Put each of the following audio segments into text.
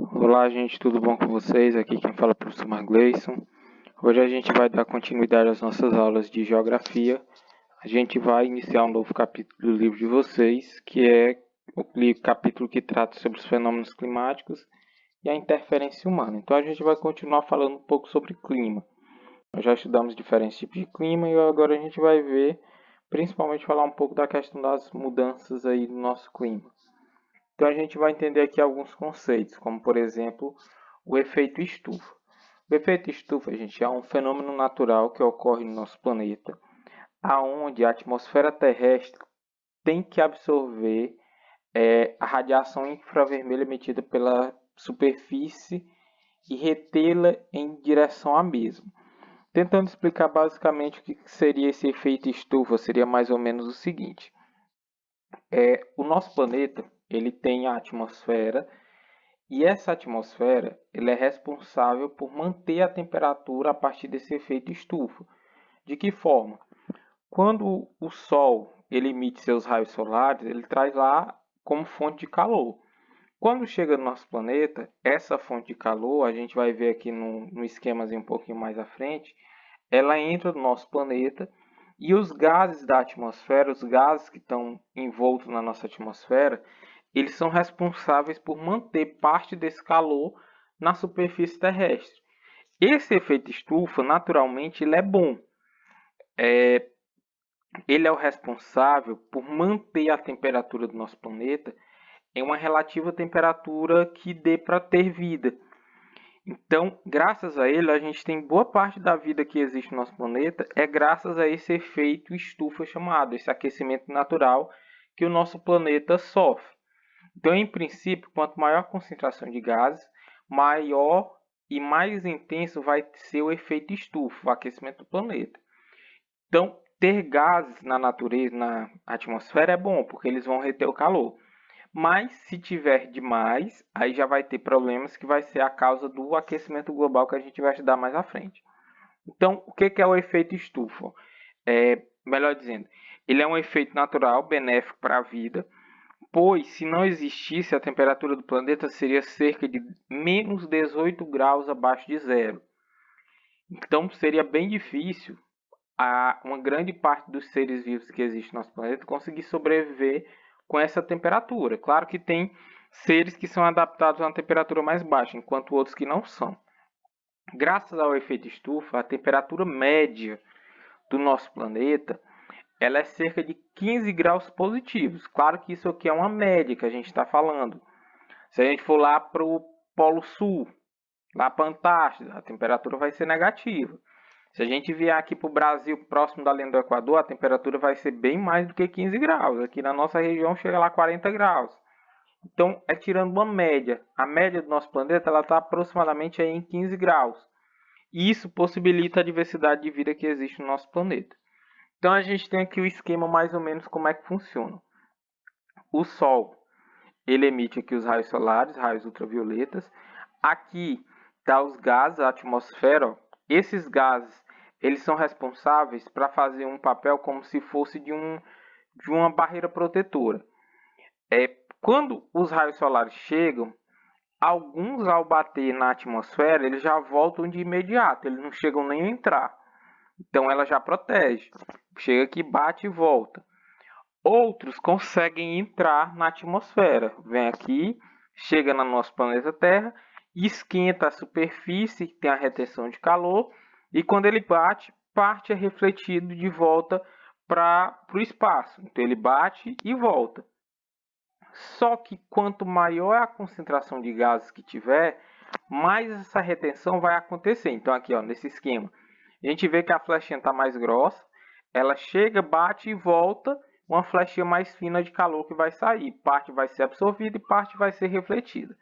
Olá, gente, tudo bom com vocês? Aqui quem fala é o professor Margleison. Hoje a gente vai dar continuidade às nossas aulas de geografia. A gente vai iniciar um novo capítulo do livro de vocês, que é o capítulo que trata sobre os fenômenos climáticos e a interferência humana. Então a gente vai continuar falando um pouco sobre clima. Nós já estudamos diferentes tipos de clima e agora a gente vai ver, principalmente falar um pouco da questão das mudanças aí do nosso clima. Então a gente vai entender aqui alguns conceitos, como por exemplo, o efeito estufa. O efeito estufa, gente, é um fenômeno natural que ocorre no nosso planeta, aonde a atmosfera terrestre tem que absorver a radiação infravermelha emitida pela superfície e retê-la em direção à mesma. Tentando explicar basicamente o que seria esse efeito estufa, seria mais ou menos o seguinte. O nosso planeta ele tem a atmosfera e essa atmosfera ele é responsável por manter a temperatura a partir desse efeito estufa. De que forma? Quando o Sol ele emite seus raios solares, ele traz lá como fonte de calor. Quando chega no nosso planeta, essa fonte de calor, a gente vai ver aqui no esquemazinho um pouquinho mais à frente, ela entra no nosso planeta e os gases da atmosfera, os gases que estão envoltos na nossa atmosfera, eles são responsáveis por manter parte desse calor na superfície terrestre. Esse efeito estufa, naturalmente, ele é bom. Ele é o responsável por manter a temperatura do nosso planeta em uma relativa temperatura que dê para ter vida. Então, graças a ele, a gente tem boa parte da vida que existe no nosso planeta é graças a esse efeito estufa chamado, esse aquecimento natural que o nosso planeta sofre. Então, em princípio, quanto maior a concentração de gases, maior e mais intenso vai ser o efeito estufa, o aquecimento do planeta. Então, ter gases na natureza, na atmosfera é bom, porque eles vão reter o calor. Mas se tiver demais, aí já vai ter problemas que vai ser a causa do aquecimento global que a gente vai estudar mais à frente. Então, o que é o efeito estufa? Melhor dizendo, ele é um efeito natural benéfico para a vida, pois se não existisse, a temperatura do planeta seria cerca de menos 18 graus abaixo de zero. Então, seria bem difícil uma grande parte dos seres vivos que existem no nosso planeta conseguir sobreviver com essa temperatura. Claro que tem seres que são adaptados a uma temperatura mais baixa, enquanto outros que não são. Graças ao efeito estufa, a temperatura média do nosso planeta ela é cerca de 15 graus positivos. Claro que isso aqui é uma média que a gente está falando. Se a gente for lá para o Polo Sul, lá para a Antártida, a temperatura vai ser negativa. Se a gente vier aqui para o Brasil, próximo da linha do Equador, a temperatura vai ser bem mais do que 15 graus. Aqui na nossa região chega lá a 40 graus. Então, é tirando uma média. A média do nosso planeta está aproximadamente aí em 15 graus. E isso possibilita a diversidade de vida que existe no nosso planeta. Então, a gente tem aqui o esquema mais ou menos como é que funciona. O Sol, ele emite aqui os raios solares, raios ultravioletas. Aqui está os gases, a atmosfera. Ó. Esses gases eles são responsáveis para fazer um papel como se fosse de uma barreira protetora. Quando os raios solares chegam, alguns ao bater na atmosfera, eles já voltam de imediato, eles não chegam nem a entrar. Então ela já protege. Chega aqui, bate e volta. Outros conseguem entrar na atmosfera. Vem aqui, chega no nosso planeta Terra, esquenta a superfície, tem a retenção de calor, e quando ele bate, parte é refletido de volta para o espaço. Então ele bate e volta. Só que quanto maior a concentração de gases que tiver, mais essa retenção vai acontecer. Então aqui, ó, nesse esquema, a gente vê que a flechinha está mais grossa, ela chega, bate e volta, uma flechinha mais fina de calor que vai sair. Parte vai ser absorvida e parte vai ser refletida.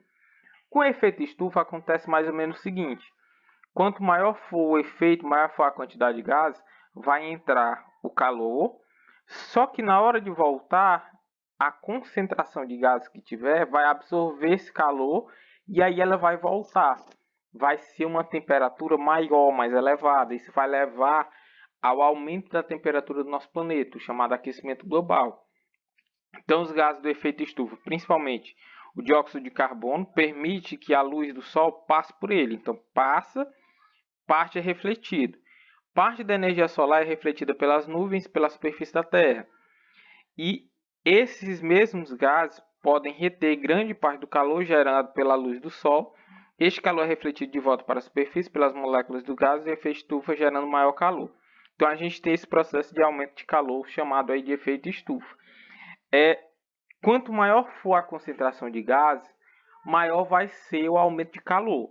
Com o efeito estufa acontece mais ou menos o seguinte. Quanto maior for o efeito, maior for a quantidade de gases, vai entrar o calor. Só que na hora de voltar, a concentração de gases que tiver vai absorver esse calor e aí ela vai voltar. Vai ser uma temperatura maior, mais elevada. Isso vai levar ao aumento da temperatura do nosso planeta, o chamado aquecimento global. Então, os gases do efeito estufa, principalmente O dióxido de carbono permite que a luz do Sol passe por ele. Então, passa, parte é refletido. Parte da energia solar é refletida pelas nuvens, pela superfície da Terra. E esses mesmos gases podem reter grande parte do calor gerado pela luz do Sol. Este calor é refletido de volta para a superfície pelas moléculas do gás e efeito estufa, gerando maior calor. Então, a gente tem esse processo de aumento de calor, chamado aí de efeito estufa. Quanto maior for a concentração de gases, maior vai ser o aumento de calor.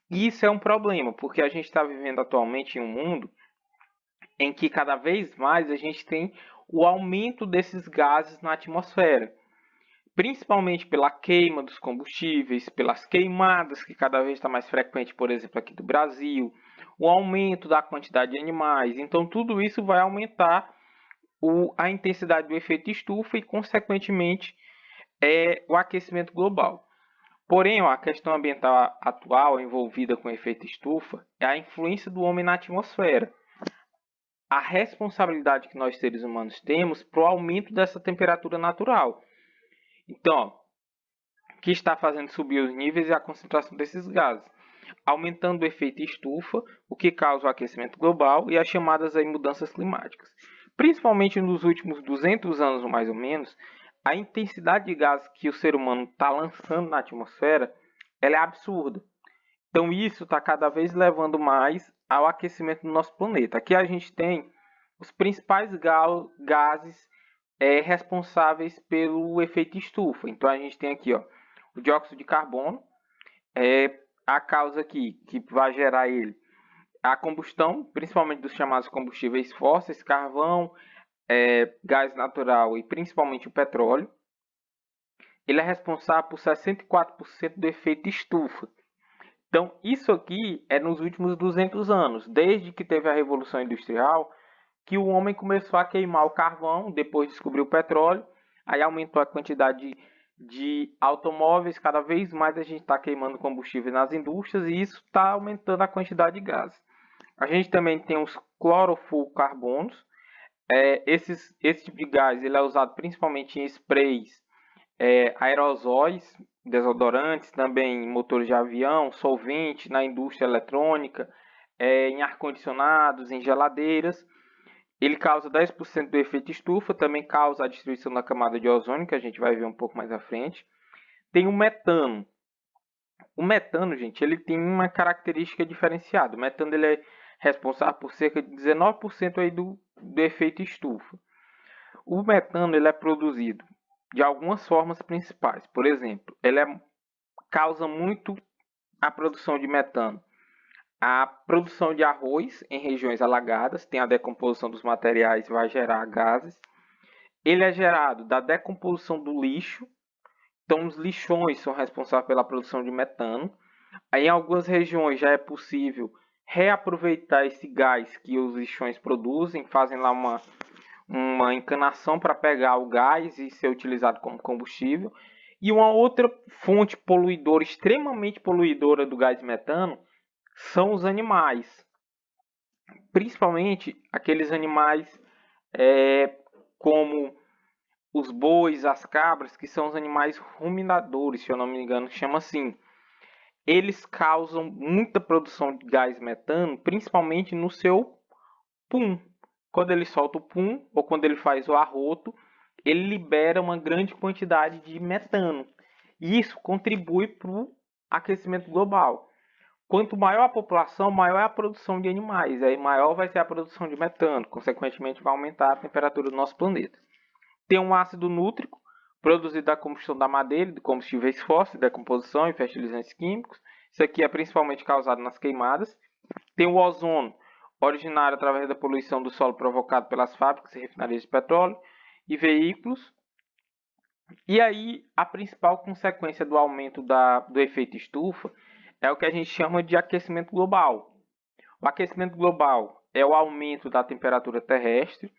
E isso é um problema, porque a gente está vivendo atualmente em um mundo em que cada vez mais a gente tem o aumento desses gases na atmosfera, principalmente pela queima dos combustíveis, pelas queimadas, que cada vez está mais frequente, por exemplo, aqui do Brasil, o aumento da quantidade de animais. Então, tudo isso vai aumentar a intensidade do efeito estufa e, consequentemente, o aquecimento global. Porém, a questão ambiental atual envolvida com o efeito estufa é a influência do homem na atmosfera. A responsabilidade que nós seres humanos temos para o aumento dessa temperatura natural. Então, o que está fazendo subir os níveis e a concentração desses gases, aumentando o efeito estufa, o que causa o aquecimento global e as chamadas aí mudanças climáticas. Principalmente nos últimos 200 anos, mais ou menos, a intensidade de gases que o ser humano está lançando na atmosfera, ela é absurda. Então isso está cada vez levando mais ao aquecimento do nosso planeta. Aqui a gente tem os principais gases responsáveis pelo efeito estufa. Então a gente tem aqui o dióxido de carbono, a causa aqui que vai gerar ele, a combustão, principalmente dos chamados combustíveis fósseis, carvão, gás natural e principalmente o petróleo. Ele é responsável por 64% do efeito estufa. Então, isso aqui é nos últimos 200 anos, desde que teve a Revolução Industrial, que o homem começou a queimar o carvão, depois descobriu o petróleo, aí aumentou a quantidade de automóveis, cada vez mais a gente está queimando combustível nas indústrias e isso está aumentando a quantidade de gases. A gente também tem os clorofluorcarbonos. Esse tipo de gás ele é usado principalmente em sprays, aerosóis, desodorantes, também em motores de avião, solvente, na indústria eletrônica, em ar-condicionados, em geladeiras. Ele causa 10% do efeito estufa, também causa a destruição da camada de ozônio, que a gente vai ver um pouco mais à frente. Tem o metano. O metano, gente, ele tem uma característica diferenciada. O metano ele é responsável por cerca de 19% aí do efeito estufa. O metano ele é produzido de algumas formas principais. Por exemplo, ele causa muito a produção de metano. A produção de arroz em regiões alagadas, tem a decomposição dos materiais, vai gerar gases. Ele é gerado da decomposição do lixo. Então, os lixões são responsáveis pela produção de metano. Aí, em algumas regiões já é possível reaproveitar esse gás que os lixões produzem, fazem lá uma encanação para pegar o gás e ser utilizado como combustível. E uma outra fonte poluidora, extremamente poluidora do gás metano, são os animais. Principalmente aqueles animais como os bois, as cabras, que são os animais ruminadores, se eu não me engano, chama assim. Eles causam muita produção de gás metano, principalmente no seu pum. Quando ele solta o pum, ou quando ele faz o arroto, ele libera uma grande quantidade de metano. E isso contribui para o aquecimento global. Quanto maior a população, maior é a produção de animais. Aí maior vai ser a produção de metano. Consequentemente, vai aumentar a temperatura do nosso planeta. Tem um ácido nútrico, produzido da combustão da madeira, de combustíveis fósseis, decomposição e fertilizantes químicos. Isso aqui é principalmente causado nas queimadas. Tem o ozono, originário através da poluição do solo provocado pelas fábricas e refinarias de petróleo e veículos. E aí, a principal consequência do aumento do efeito estufa é o que a gente chama de aquecimento global. O aquecimento global é o aumento da temperatura terrestre,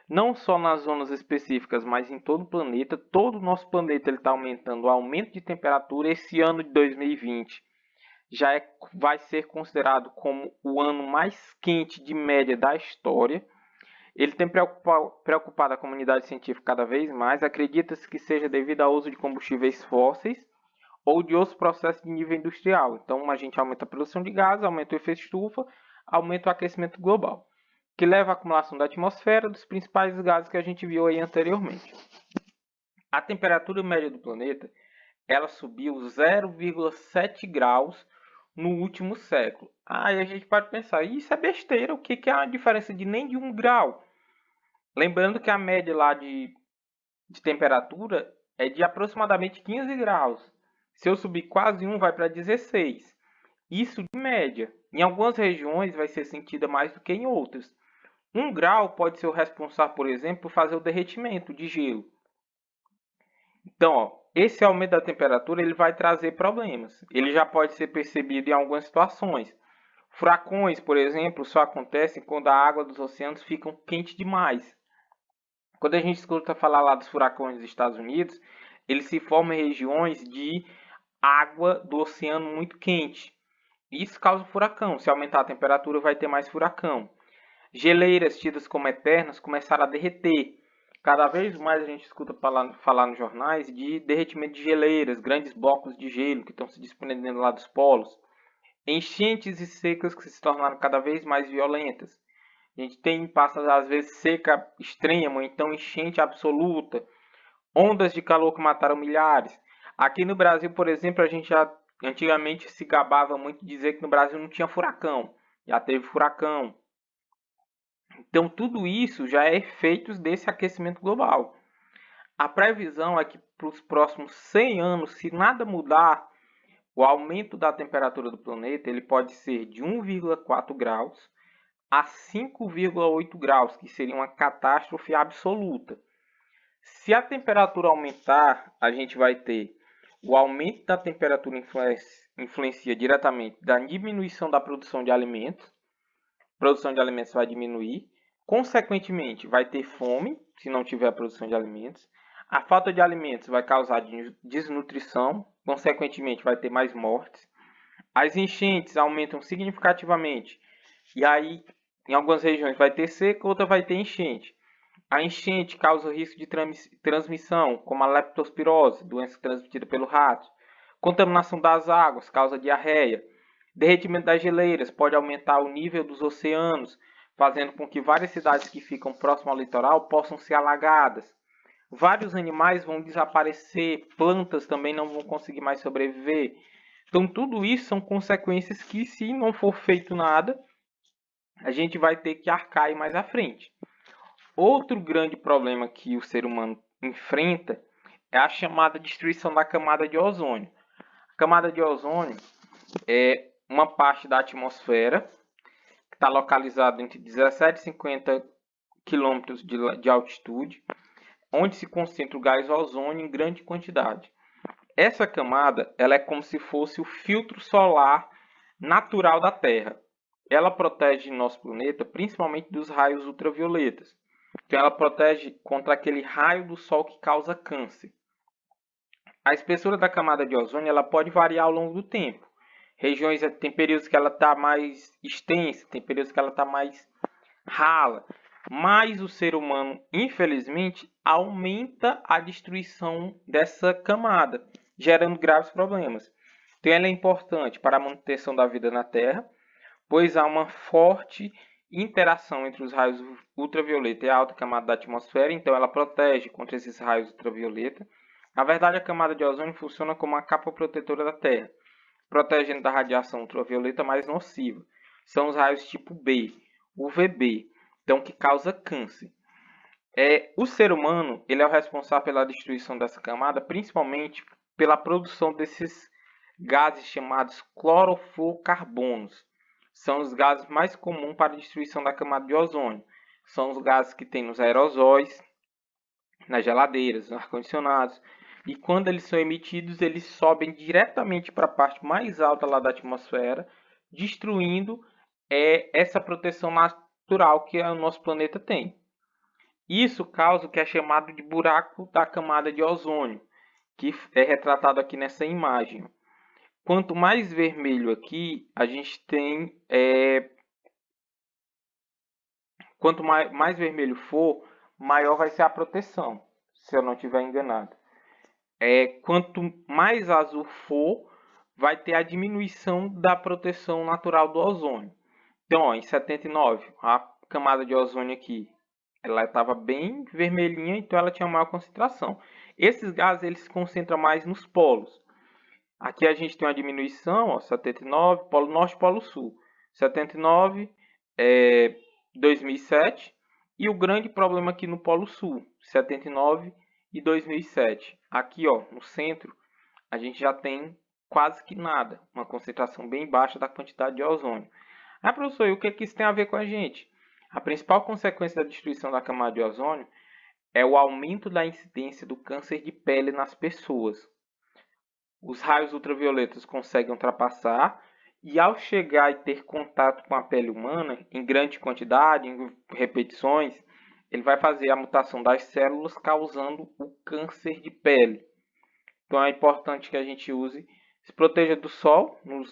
não só nas zonas específicas, mas em todo o planeta. Todo o nosso planeta está aumentando. O aumento de temperatura esse ano de 2020 vai ser considerado como o ano mais quente de média da história. Ele tem preocupado a comunidade científica cada vez mais. Acredita-se que seja devido ao uso de combustíveis fósseis ou de outros processos de nível industrial. Então, a gente aumenta a produção de gases, aumenta o efeito estufa, aumenta o aquecimento global, que leva à acumulação da atmosfera dos principais gases que a gente viu aí anteriormente. A temperatura média do planeta, ela subiu 0,7 graus no último século. Aí a gente pode pensar, isso é besteira, o que é a diferença de nem de 1 grau? Lembrando que a média lá de temperatura é de aproximadamente 15 graus. Se eu subir quase 1, vai para 16. Isso de média. Em algumas regiões vai ser sentida mais do que em outras. 1 grau pode ser o responsável, por exemplo, por fazer o derretimento de gelo. Então, ó, esse aumento da temperatura ele vai trazer problemas. Ele já pode ser percebido em algumas situações. Furacões, por exemplo, só acontecem quando a água dos oceanos fica quente demais. Quando a gente escuta falar lá dos furacões dos Estados Unidos, eles se formam em regiões de água do oceano muito quente. Isso causa furacão. Se aumentar a temperatura, vai ter mais furacão. Geleiras tidas como eternas começaram a derreter. Cada vez mais a gente escuta falar nos jornais de derretimento de geleiras, grandes blocos de gelo que estão se desprendendo lá dos polos. Enchentes e secas que se tornaram cada vez mais violentas. A gente passa às vezes seca extrema, ou então enchente absoluta. Ondas de calor que mataram milhares. Aqui no Brasil, por exemplo, a gente já antigamente se gabava muito de dizer que no Brasil não tinha furacão. Já teve furacão. Então, tudo isso já é efeitos desse aquecimento global. A previsão é que para os próximos 100 anos, se nada mudar, o aumento da temperatura do planeta ele pode ser de 1,4 graus a 5,8 graus, que seria uma catástrofe absoluta. Se a temperatura aumentar, a gente vai ter o aumento da temperatura influencia diretamente da diminuição da produção de alimentos. A produção de alimentos vai diminuir. Consequentemente, vai ter fome, se não tiver a produção de alimentos. A falta de alimentos vai causar desnutrição. Consequentemente, vai ter mais mortes. As enchentes aumentam significativamente. E aí, em algumas regiões vai ter seca, outra vai ter enchente. A enchente causa risco de transmissão, como a leptospirose, doença transmitida pelo rato. Contaminação das águas causa diarreia. Derretimento das geleiras pode aumentar o nível dos oceanos, fazendo com que várias cidades que ficam próximas ao litoral possam ser alagadas. Vários animais vão desaparecer, plantas também não vão conseguir mais sobreviver. Então, tudo isso são consequências que, se não for feito nada, a gente vai ter que arcar mais à frente. Outro grande problema que o ser humano enfrenta é a chamada destruição da camada de ozônio. A camada de ozônio é uma parte da atmosfera que está localizada entre 17 e 50 km de altitude, onde se concentra o gás ozônio em grande quantidade. Essa camada ela é como se fosse o filtro solar natural da Terra. Ela protege nosso planeta principalmente dos raios ultravioletas. Então, ela protege contra aquele raio do Sol que causa câncer. A espessura da camada de ozônio ela pode variar ao longo do tempo. Regiões tem períodos que ela está mais extensa, tem períodos que ela está mais rala. Mas o ser humano, infelizmente, aumenta a destruição dessa camada, gerando graves problemas. Então, ela é importante para a manutenção da vida na Terra, pois há uma forte interação entre os raios ultravioleta e a alta camada da atmosfera, então ela protege contra esses raios ultravioleta. Na verdade, a camada de ozônio funciona como uma capa protetora da Terra, protegendo da radiação ultravioleta mais nociva. São os raios tipo B, UVB, então que causa câncer. O ser humano ele é o responsável pela destruição dessa camada, principalmente pela produção desses gases chamados clorofluorcarbonos. São os gases mais comuns para a destruição da camada de ozônio. São os gases que tem nos aerosóis, nas geladeiras, nos ar-condicionados. E quando eles são emitidos, eles sobem diretamente para a parte mais alta lá da atmosfera, destruindo essa proteção natural que o nosso planeta tem. Isso causa o que é chamado de buraco da camada de ozônio, que é retratado aqui nessa imagem. Quanto mais vermelho aqui, a gente tem... Quanto mais vermelho for, maior vai ser a proteção, se eu não estiver enganado. quanto mais azul for, vai ter a diminuição da proteção natural do ozônio. Então, ó, em 79, a camada de ozônio aqui, ela estava bem vermelhinha, então ela tinha maior concentração. Esses gases eles se concentram mais nos polos. Aqui a gente tem uma diminuição, ó, 79, Polo Norte e Polo Sul. 79, 2007. E o grande problema aqui no Polo Sul, 79 e 2007. Aqui, ó, no centro, a gente já tem quase que nada, uma concentração bem baixa da quantidade de ozônio. Ah, professor, e o que isso tem a ver com a gente? A principal consequência da destruição da camada de ozônio é o aumento da incidência do câncer de pele nas pessoas. Os raios ultravioletas conseguem ultrapassar e, ao chegar e ter contato com a pele humana, em grande quantidade, em repetições, ele vai fazer a mutação das células, causando o câncer de pele. Então é importante que a gente se proteja do sol nos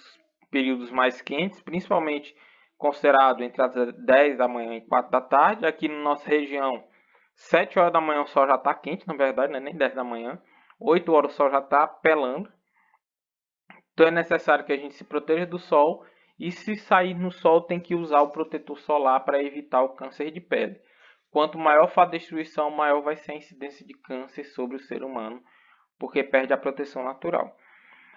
períodos mais quentes, principalmente considerado entre as 10 da manhã e 4 da tarde. Aqui na nossa região, 7 horas da manhã o sol já está quente, na verdade, não é nem 10 da manhã. 8 horas o sol já está pelando. Então é necessário que a gente se proteja do sol e, se sair no sol, tem que usar o protetor solar para evitar o câncer de pele. Quanto maior for a destruição, maior vai ser a incidência de câncer sobre o ser humano, porque perde a proteção natural.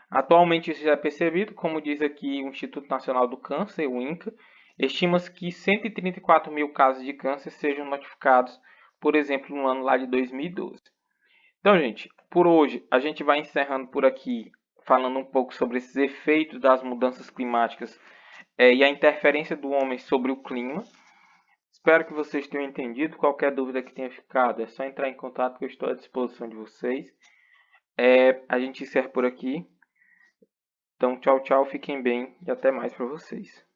Atualmente isso já é percebido, como diz aqui o Instituto Nacional do Câncer, o INCA, estima-se que 134 mil casos de câncer sejam notificados, por exemplo, no ano lá de 2012. Então, gente, por hoje a gente vai encerrando por aqui, falando um pouco sobre esses efeitos das mudanças climáticas e a interferência do homem sobre o clima. Espero que vocês tenham entendido. Qualquer dúvida que tenha ficado, é só entrar em contato que eu estou à disposição de vocês. A gente encerra por aqui. Então, tchau, tchau, fiquem bem e até mais para vocês.